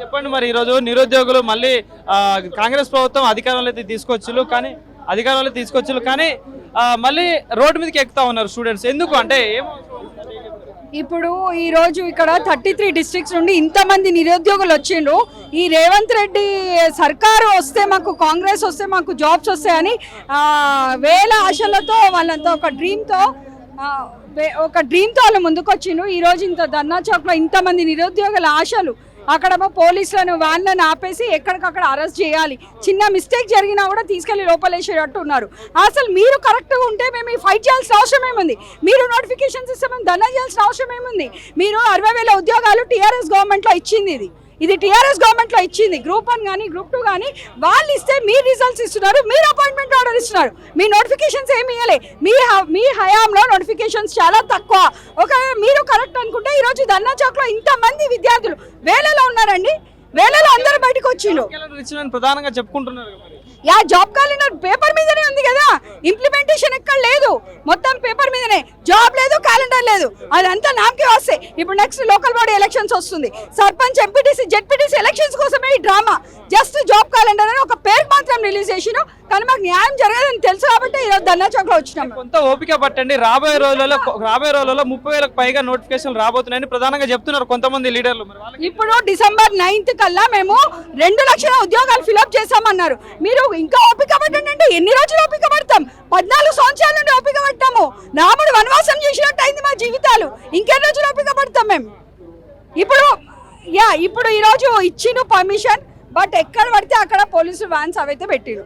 చెప్పండి మరి ఈరోజు నిరుద్యోగులు మళ్ళీ కాంగ్రెస్ ప్రభుత్వం అధికారంలో తీసుకొచ్చారు కానీ మళ్ళీ రోడ్డు మీదకి ఎక్కుతా ఉన్నారు స్టూడెంట్స్. ఎందుకు అంటే ఇప్పుడు ఈ రోజు ఇక్కడ 33 డిస్ట్రిక్ట్స్ నుండి ఇంతమంది నిరుద్యోగులు వచ్చిండ్రు. ఈ రేవంత్ రెడ్డి సర్కారు వస్తే మాకు, కాంగ్రెస్ వస్తే మాకు జాబ్స్ వస్తాయని వేల ఆశలతో వాళ్ళంతా ఒక డ్రీమ్తో వాళ్ళు ముందుకు వచ్చిండ్రు. ఈ రోజు ఇంత ధర్నా చౌక్లో ఇంతమంది నిరుద్యోగుల ఆశలు, అక్కడేమో పోలీసులను వ్యాన్లను ఆపేసి ఎక్కడికక్కడ అరెస్ట్ చేయాలి, చిన్న మిస్టేక్ జరిగినా కూడా తీసుకెళ్లి లోపలేసేటట్టు ఉన్నారు. అసలు మీరు కరెక్ట్గా ఉంటే మేము ఫైట్ చేయాల్సిన అవసరం ఏముంది? మీరు నోటిఫికేషన్స్ ఇస్తే మేము ధర్నా చేయాల్సిన అవసరం ఏముంది? మీరు 60,000 ఉద్యోగాలు టీఆర్ఎస్ గవర్నమెంట్లో ఇచ్చింది, ఇది టీఆర్ఎస్ గవర్నమెంట్లో ఇచ్చింది. గ్రూప్ 1 కానీ గ్రూప్ 2 కానీ వాళ్ళు ఇస్తే మీరు రిజల్ట్స్ ఇస్తున్నారు, మీరు అపాయింట్మెంట్ ఆర్డర్ ఇస్తున్నారు, మీ నోటిఫికేషన్స్ ఏమి ఇవ్వలే. మీ హయాంలో నోటిఫికేషన్స్ చాలా తక్కువ. ఒకవేళ మీరు కరెక్ట్ అనుకుంటే ఈరోజు ధర్నా చౌక్లో ఇంతమంది విద్యార్థులు వేలలో ఉన్నారండి, వేలలో అందరూ బయటకు వచ్చిండ్రు. ప్రధానంగా చెప్పుకుంటున్నారు జాబ్ క్యాలెండర్ పేపర్ మీదనే ఉంది కదా, ఇంప్లిమెంటేషన్ ఎక్కడ లేదు, మొత్తం పేపర్ మీదనే. జాబ్ లేదు, క్యాలెండర్ లేదు, అదంతా నామకే వస్తాయి. ఇప్పుడు నెక్స్ట్ లోకల్ బాడీ ఎలక్షన్స్ వస్తుంది, సర్పంచ్, ఎంపీటీసీ, జెడ్పీటీసీ ఎలక్షన్స్ కోసమే ఈ డ్రామా. జస్ట్ జాబ్ క్యాలెండర్ అని ఒక పేరు మాత్రం రిలీజ్ చేసినాం, కానీ మాకు న్యాయం జరగదని తెలుసు కాబట్టి ఈరోజు ధర్నా చౌక్లో వచ్చినాం. కొంత ఓపిక పట్టండి, రాబోయే రోజులలో 30,000 పైగా నోటిఫికేషన్ రాబోతున్నాయని ప్రధానంగా చెప్తున్నారు కొంతమంది లీడర్లు. ఇప్పుడు డిసెంబర్ 9th కల్లా మేము 2 లక్షల ఉద్యోగాలు ఫిలప్ చేసామన్నారు. మీరు ఇంకా ఓపిక పట్టండి అంటే ఎన్ని రోజులు ఓపిక పడతాం? 14 సంవత్సరాల నుండి ఓపిక పట్టాము. రాముడు వనవాసం చేసినట్టు అయింది మా జీవితాలు, ఇంకెన్ని రోజులు ఓపిక పడతాం మేము? ఇప్పుడు ఈరోజు ఇచ్చిన పర్మిషన్, బట్ ఎక్కడ పడితే అక్కడ పోలీసు వ్యాన్స్ అవైతే పెట్టిరు.